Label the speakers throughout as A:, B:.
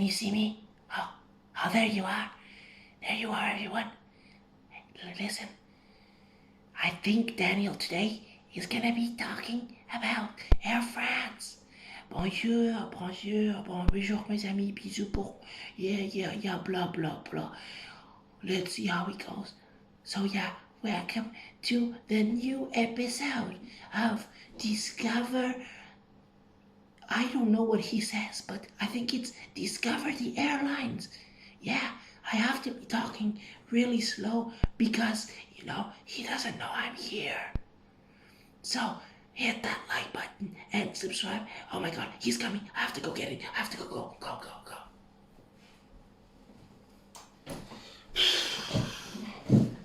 A: can you see me? Oh, there you are. There you are, everyone. Listen, I think Daniel today is gonna be talking about Air France. Bonjour, bonjour, bonjour, mes amis, bisous pour, yeah, blah, blah, blah. Let's see how it goes. So yeah, welcome to the new episode of Discover. I don't know what he says, but I think it's Discover the Airlines. Yeah, I have to be talking really slow because, he doesn't know I'm here. So hit that like button and subscribe. Oh my god, he's coming. I have to go get it. I have to go.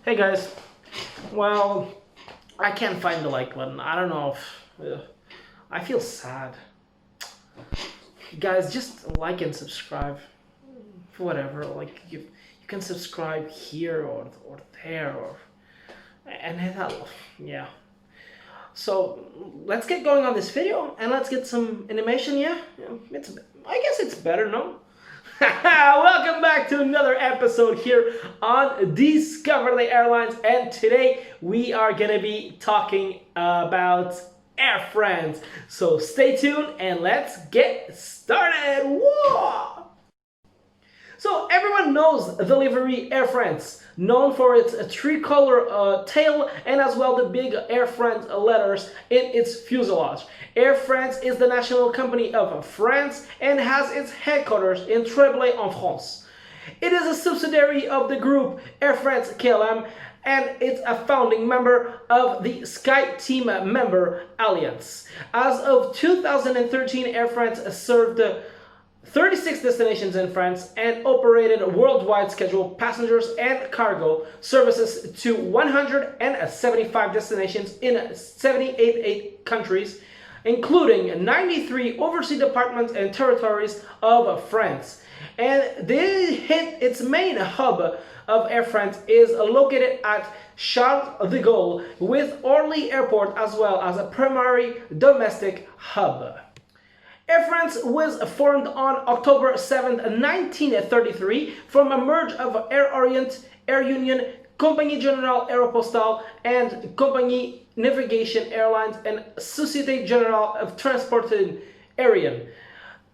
B: Hey guys, well, I can't find the like button. I don't know if I feel sad. Guys, just like and subscribe. Whatever, like you can subscribe here or there and hit that. Yeah. So let's get going on this video and let's get some animation. Yeah, I guess it's better, no? Welcome back to another episode here on Discover the Airlines, and today we are gonna be talking about Air France. So stay tuned and let's get started. Whoa! So everyone knows the livery Air France, known for its tricolor tail and as well the big Air France letters in its fuselage. Air France is the national company of France and has its headquarters in Tremblay-en-France. It is a subsidiary of the group Air France-KLM, and it's a founding member of the SkyTeam member Alliance. As of 2013, Air France served 36 destinations in France and operated worldwide scheduled passengers and cargo services to 175 destinations in 78 countries, including 93 overseas departments and territories of France. And its main hub of Air France is located at Charles de Gaulle, with Orly Airport as well as a primary domestic hub. Air France was formed on October 7, 1933 from a merge of Air Orient, Air Union, Compagnie Générale Aéropostale, and Compagnie Navigation Airlines and Société Générale of Transport Aérien.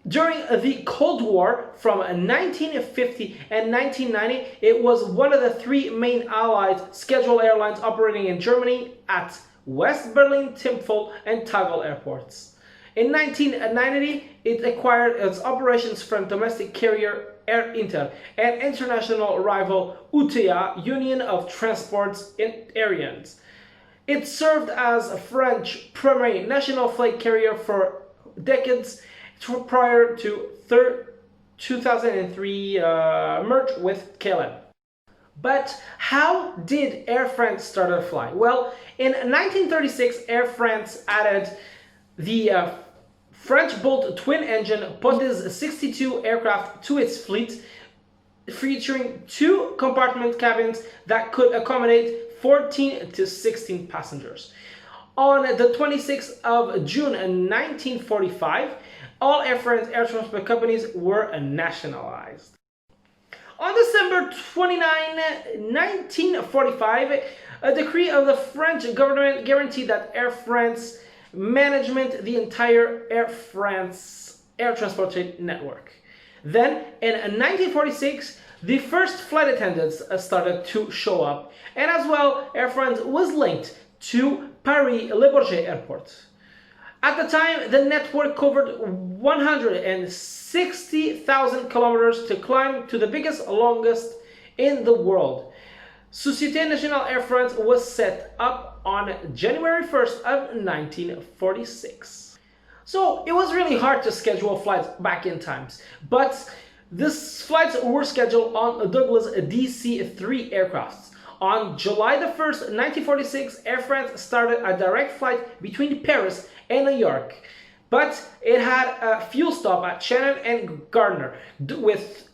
B: During the Cold War, from 1950 and 1990, it was one of the three main Allied scheduled airlines operating in Germany at West Berlin, Timpfel, and Tegel airports. In 1990, it acquired its operations from domestic carrier Air Inter and international rival UTA, Union of Transports Aériens. It served as a French primary national flag carrier for decades prior to 2003 merge with KLM. But how did Air France start to fly? Well, in 1936, Air France added the French-built twin-engine Potis 62 aircraft to its fleet, featuring two compartment cabins that could accommodate 14 to 16 passengers. On the 26th of June 1945, all Air France air transport companies were nationalized. On December 29, 1945, a decree of the French government guaranteed that Air France management the entire Air France air transport network. Then, in 1946, the first flight attendants started to show up, and as well, Air France was linked to Paris-Le Bourget Airport. At the time, the network covered 160,000 kilometers to climb to the biggest, longest in the world. Société Nationale Air France was set up on January 1st of 1946. So it was really hard to schedule flights back in times, but these flights were scheduled on Douglas DC-3 aircrafts. On July the 1st, 1946, Air France started a direct flight between Paris and New York, but it had a fuel stop at Shannon and Gardner with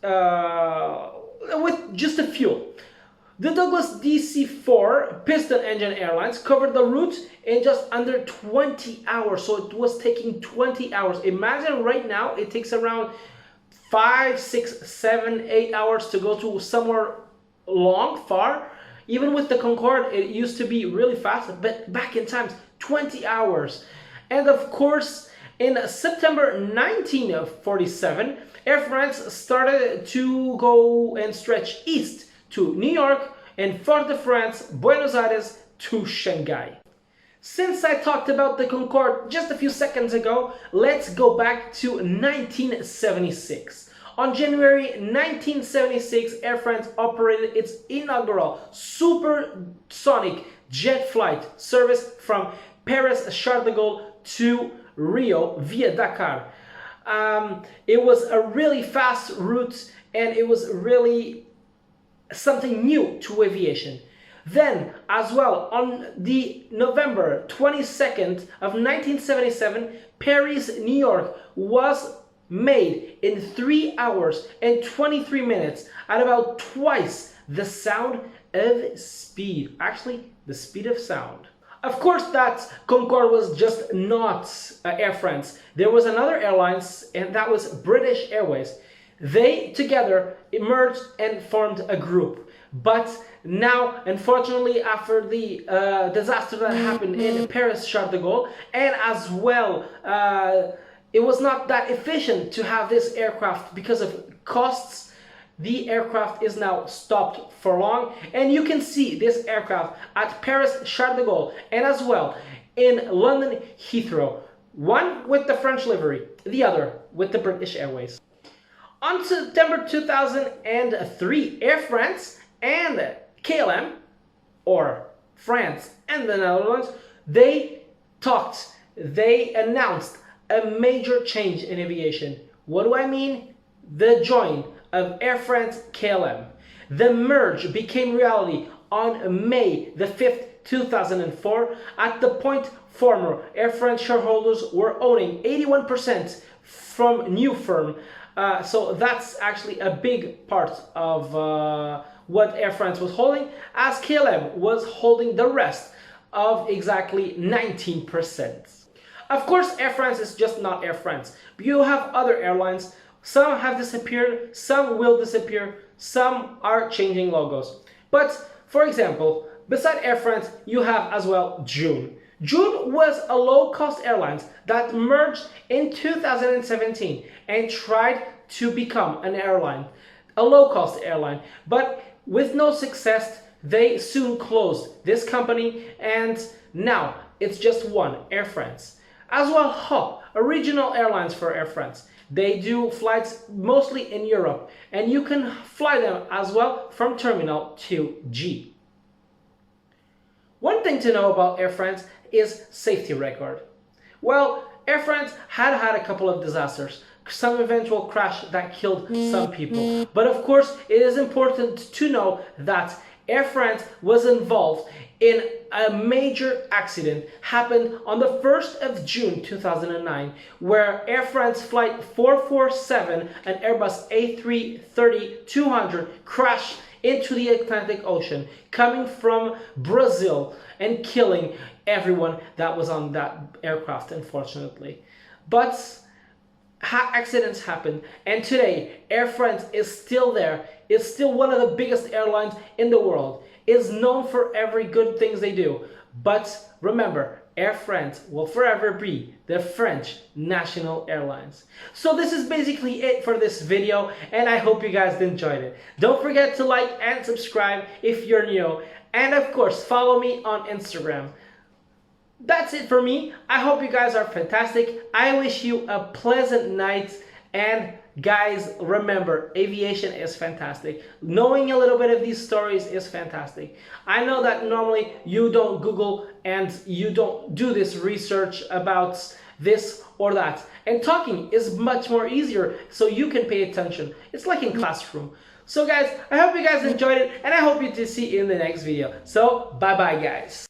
B: just a fuel. The Douglas DC-4 piston engine airlines covered the route in just under 20 hours, so it was taking 20 hours. Imagine right now it takes around 5, 6, 7, 8 hours to go to somewhere long, far. Even with the Concorde, it used to be really fast, but back in times, 20 hours. And of course, in September 1947, Air France started to go and stretch east to New York and Fort-de-France, Buenos Aires to Shanghai. Since I talked about the Concorde just a few seconds ago, let's go back to 1976. On January 1976, Air France operated its inaugural supersonic jet flight service from Paris Charles de Gaulle to Rio via Dakar. It was a really fast route and it was really something new to aviation. Then, as well, on the November 22nd of 1977, Paris-New York was made in 3 hours and 23 minutes at about twice the sound of speed. Actually, the speed of sound. Of course, that Concorde was just not Air France. There was another airlines, and that was British Airways. They together emerged and formed a group. But now, unfortunately, after the disaster that happened in Paris Charles de Gaulle, and as well, it was not that efficient to have this aircraft because of costs. The aircraft is now stopped for long, and you can see this aircraft at Paris Charles de Gaulle and as well in London Heathrow, one with the French livery, the other with the British Airways. On September 2003, Air France and KLM, or France and the Netherlands, they announced a major change in aviation. What do I mean? The join of Air France KLM. The merge became reality on May the 5th, 2004, at the point former Air France shareholders were owning 81% from new firm. So that's actually a big part of what Air France was holding, as KLM was holding the rest of exactly 19%. Of course, Air France is just not Air France. You have other airlines. Some have disappeared, some will disappear, some are changing logos. But, for example, beside Air France, you have as well Joon. Joon was a low-cost airline that merged in 2017 and tried to become an airline, a low-cost airline. But with no success, they soon closed this company, and now it's just one, Air France. As well, HOP, a regional airlines for Air France. They do flights mostly in Europe, and you can fly them as well from Terminal to G. One thing to know about Air France is safety record. Well, Air France had a couple of disasters, some eventual crash that killed some people. But of course, it is important to know that Air France was involved in a major accident happened on the 1st of June 2009, where Air France flight 447, an Airbus A330-200, crashed into the Atlantic Ocean, coming from Brazil and killing everyone that was on that aircraft, unfortunately. But accidents happen, and today Air France is still there. It's still one of the biggest airlines in the world. It's known for every good things they do. But remember, Air France will forever be the French national airlines. So this is basically it for this video, and I hope you guys enjoyed it. Don't forget to like and subscribe if you're new, and of course follow me on Instagram. That's it for me. I hope you guys are fantastic. I wish you a pleasant night, and guys, remember, aviation is fantastic. Knowing a little bit of these stories is fantastic. I know that normally you don't Google and you don't do this research about this or that. And talking is much more easier, so you can pay attention. It's like in classroom. So guys, I hope you guys enjoyed it, and I hope to see you in the next video. So, bye-bye guys.